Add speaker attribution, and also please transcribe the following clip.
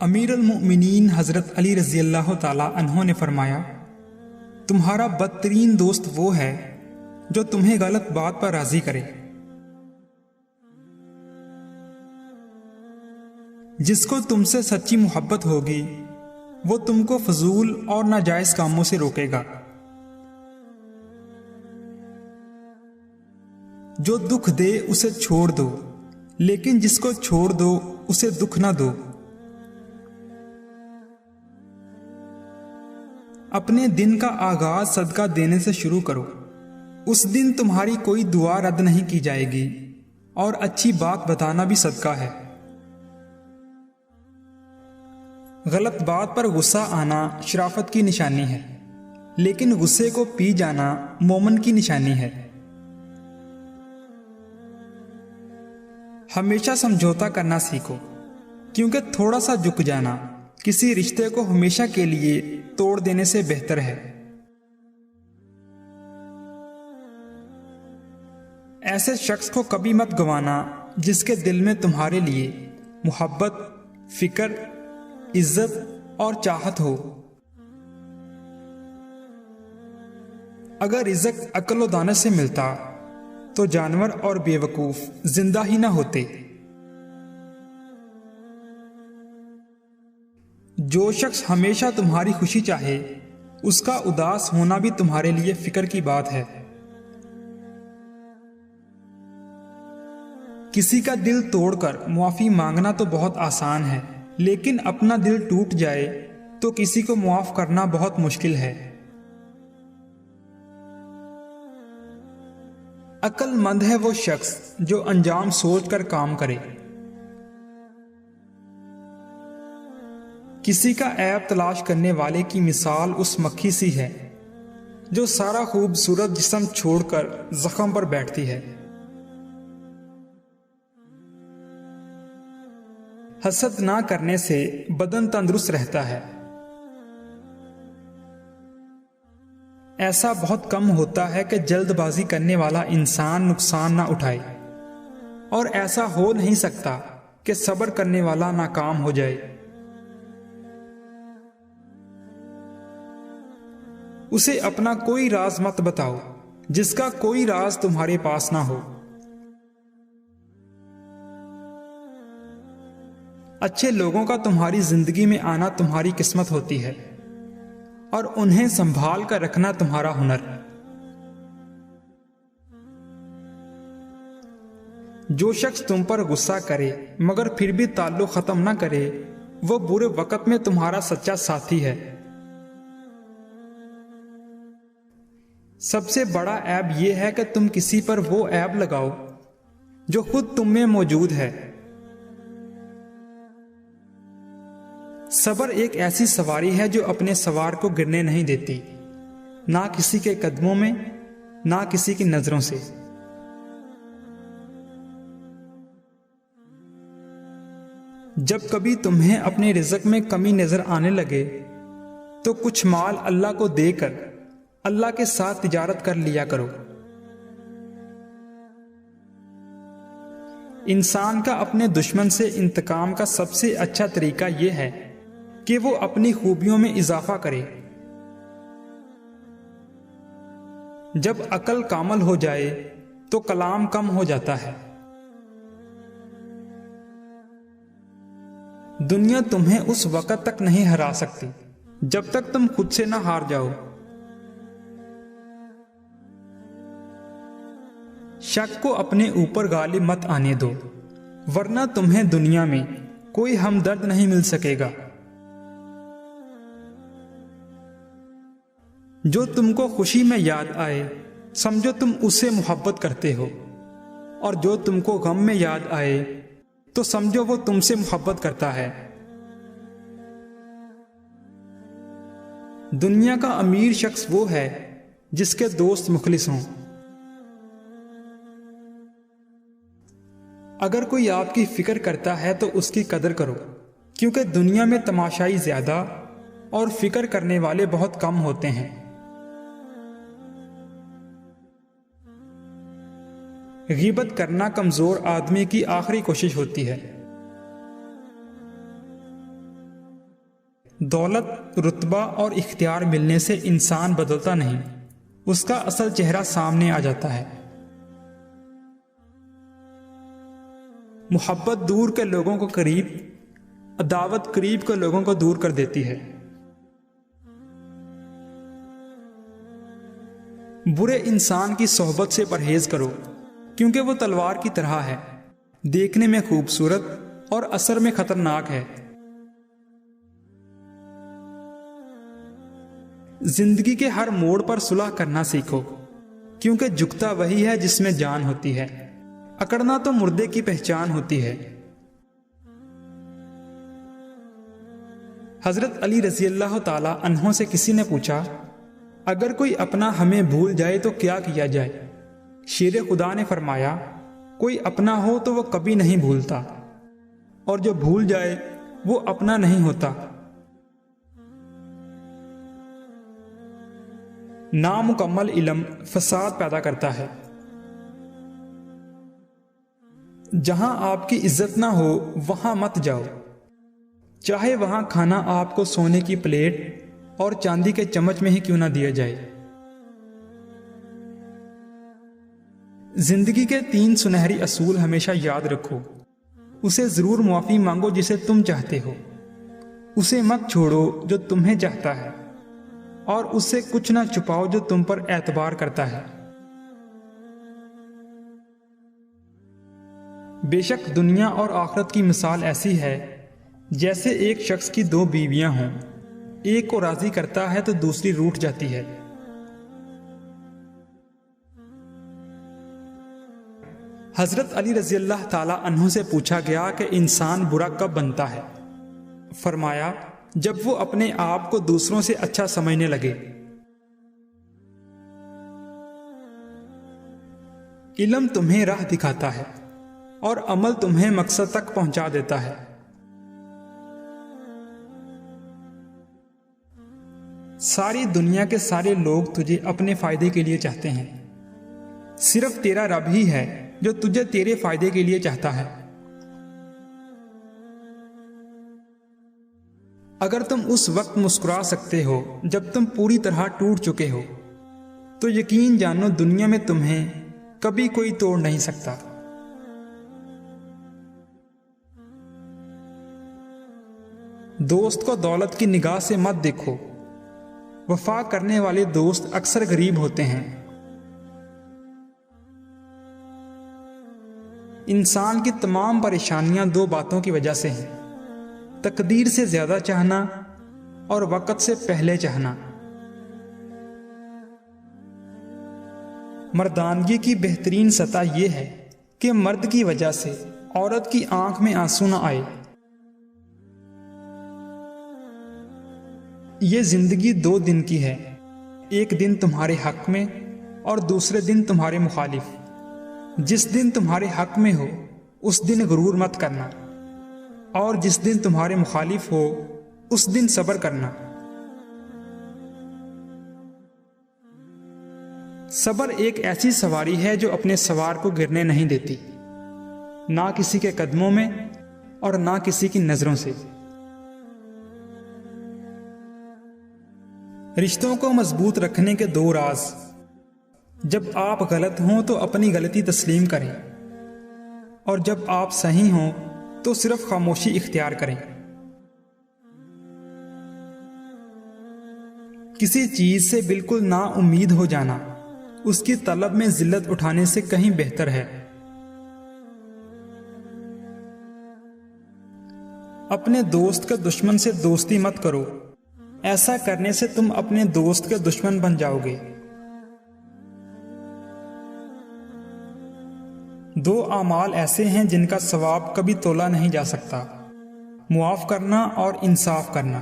Speaker 1: امیر المؤمنین حضرت علی رضی اللہ تعالیٰ عنہ نے فرمایا، تمہارا بدترین دوست وہ ہے جو تمہیں غلط بات پر راضی کرے، جس کو تم سے سچی محبت ہوگی وہ تم کو فضول اور ناجائز کاموں سے روکے گا، جو دکھ دے اسے چھوڑ دو لیکن جس کو چھوڑ دو اسے دکھ نہ دو۔ اپنے دن کا آغاز صدقہ دینے سے شروع کرو، اس دن تمہاری کوئی دعا رد نہیں کی جائے گی، اور اچھی بات بتانا بھی صدقہ ہے۔ غلط بات پر غصہ آنا شرافت کی نشانی ہے، لیکن غصے کو پی جانا مومن کی نشانی ہے۔ ہمیشہ سمجھوتا کرنا سیکھو، کیونکہ تھوڑا سا جھک جانا کسی رشتے کو ہمیشہ کے لیے توڑ دینے سے بہتر ہے۔ ایسے شخص کو کبھی مت گوانا جس کے دل میں تمہارے لیے محبت، فکر، عزت اور چاہت ہو۔ اگر رزق عقل و دانش سے ملتا تو جانور اور بے وقوف زندہ ہی نہ ہوتے۔ جو شخص ہمیشہ تمہاری خوشی چاہے اس کا اداس ہونا بھی تمہارے لیے فکر کی بات ہے۔ کسی کا دل توڑ کر معافی مانگنا تو بہت آسان ہے، لیکن اپنا دل ٹوٹ جائے تو کسی کو معاف کرنا بہت مشکل ہے۔ عقل مند ہے وہ شخص جو انجام سوچ کر کام کرے۔ کسی کا عیب تلاش کرنے والے کی مثال اس مکھی سی ہے جو سارا خوبصورت جسم چھوڑ کر زخم پر بیٹھتی ہے۔ حسد نہ کرنے سے بدن تندرست رہتا ہے۔ ایسا بہت کم ہوتا ہے کہ جلد بازی کرنے والا انسان نقصان نہ اٹھائے، اور ایسا ہو نہیں سکتا کہ صبر کرنے والا ناکام ہو جائے۔ اسے اپنا کوئی راز مت بتاؤ جس کا کوئی راز تمہارے پاس نہ ہو۔ اچھے لوگوں کا تمہاری زندگی میں آنا تمہاری قسمت ہوتی ہے، اور انہیں سنبھال کر رکھنا تمہارا ہنر۔ جو شخص تم پر غصہ کرے مگر پھر بھی تعلق ختم نہ کرے وہ برے وقت میں تمہارا سچا ساتھی ہے۔ سب سے بڑا عیب یہ ہے کہ تم کسی پر وہ عیب لگاؤ جو خود تم میں موجود ہے۔ صبر ایک ایسی سواری ہے جو اپنے سوار کو گرنے نہیں دیتی، نہ کسی کے قدموں میں، نہ کسی کی نظروں سے۔ جب کبھی تمہیں اپنے رزق میں کمی نظر آنے لگے تو کچھ مال اللہ کو دے کر اللہ کے ساتھ تجارت کر لیا کرو۔ انسان کا اپنے دشمن سے انتقام کا سب سے اچھا طریقہ یہ ہے کہ وہ اپنی خوبیوں میں اضافہ کرے۔ جب عقل کامل ہو جائے تو کلام کم ہو جاتا ہے۔ دنیا تمہیں اس وقت تک نہیں ہرا سکتی جب تک تم خود سے نہ ہار جاؤ۔ شک کو اپنے اوپر غالب مت آنے دو، ورنہ تمہیں دنیا میں کوئی ہمدرد نہیں مل سکے گا۔ جو تم کو خوشی میں یاد آئے سمجھو تم اس سے محبت کرتے ہو، اور جو تم کو غم میں یاد آئے تو سمجھو وہ تم سے محبت کرتا ہے۔ دنیا کا امیر شخص وہ ہے جس کے دوست مخلص ہوں۔ اگر کوئی آپ کی فکر کرتا ہے تو اس کی قدر کرو، کیونکہ دنیا میں تماشائی زیادہ اور فکر کرنے والے بہت کم ہوتے ہیں۔ غیبت کرنا کمزور آدمی کی آخری کوشش ہوتی ہے۔ دولت، رتبہ اور اختیار ملنے سے انسان بدلتا نہیں، اس کا اصل چہرہ سامنے آ جاتا ہے۔ محبت دور کے لوگوں کو قریب، عداوت قریب کے لوگوں کو دور کر دیتی ہے۔ برے انسان کی صحبت سے پرہیز کرو، کیونکہ وہ تلوار کی طرح ہے، دیکھنے میں خوبصورت اور اثر میں خطرناک ہے۔ زندگی کے ہر موڑ پر صلح کرنا سیکھو، کیونکہ جھکتا وہی ہے جس میں جان ہوتی ہے، اکڑنا تو مردے کی پہچان ہوتی ہے۔ حضرت علی رضی اللہ تعالی عنہ سے کسی نے پوچھا، اگر کوئی اپنا ہمیں بھول جائے تو کیا کیا جائے؟ شیر خدا نے فرمایا، کوئی اپنا ہو تو وہ کبھی نہیں بھولتا، اور جو بھول جائے وہ اپنا نہیں ہوتا۔ نامکمل علم فساد پیدا کرتا ہے۔ جہاں آپ کی عزت نہ ہو وہاں مت جاؤ، چاہے وہاں کھانا آپ کو سونے کی پلیٹ اور چاندی کے چمچ میں ہی کیوں نہ دیا جائے۔ زندگی کے 3 سنہری اصول ہمیشہ یاد رکھو۔ اسے ضرور معافی مانگو جسے تم چاہتے ہو، اسے مت چھوڑو جو تمہیں چاہتا ہے، اور اس سے کچھ نہ چھپاؤ جو تم پر اعتبار کرتا ہے۔ بے شک دنیا اور آخرت کی مثال ایسی ہے جیسے ایک شخص کی 2 بیویاں ہوں، ایک کو راضی کرتا ہے تو دوسری روٹھ جاتی ہے۔ حضرت علی رضی اللہ تعالی عنہ سے پوچھا گیا کہ انسان برا کب بنتا ہے؟ فرمایا، جب وہ اپنے آپ کو دوسروں سے اچھا سمجھنے لگے۔ علم تمہیں راہ دکھاتا ہے اور عمل تمہیں مقصد تک پہنچا دیتا ہے۔ ساری دنیا کے سارے لوگ تجھے اپنے فائدے کے لیے چاہتے ہیں، صرف تیرا رب ہی ہے جو تجھے تیرے فائدے کے لیے چاہتا ہے۔ اگر تم اس وقت مسکرا سکتے ہو جب تم پوری طرح ٹوٹ چکے ہو، تو یقین جانو دنیا میں تمہیں کبھی کوئی توڑ نہیں سکتا۔ دوست کو دولت کی نگاہ سے مت دیکھو، وفا کرنے والے دوست اکثر غریب ہوتے ہیں۔ انسان کی تمام پریشانیاں 2 باتوں کی وجہ سے ہیں، تقدیر سے زیادہ چاہنا اور وقت سے پہلے چاہنا۔ مردانگی کی بہترین سطح یہ ہے کہ مرد کی وجہ سے عورت کی آنکھ میں آنسو نہ آئے۔ یہ زندگی 2 دن کی ہے، ایک دن تمہارے حق میں اور دوسرے دن تمہارے مخالف۔ جس دن تمہارے حق میں ہو اس دن غرور مت کرنا، اور جس دن تمہارے مخالف ہو اس دن صبر کرنا۔ صبر ایک ایسی سواری ہے جو اپنے سوار کو گرنے نہیں دیتی، نہ کسی کے قدموں میں اور نہ کسی کی نظروں سے۔ رشتوں کو مضبوط رکھنے کے 2 راز۔ جب آپ غلط ہوں تو اپنی غلطی تسلیم کریں، اور جب آپ صحیح ہوں تو صرف خاموشی اختیار کریں۔ کسی چیز سے بالکل نا امید ہو جانا اس کی طلب میں ذلت اٹھانے سے کہیں بہتر ہے۔ اپنے دوست کے دشمن سے دوستی مت کرو، ایسا کرنے سے تم اپنے دوست کے دشمن بن جاؤ گے۔ 2 اعمال ایسے ہیں جن کا ثواب کبھی تولا نہیں جا سکتا، معاف کرنا اور انصاف کرنا۔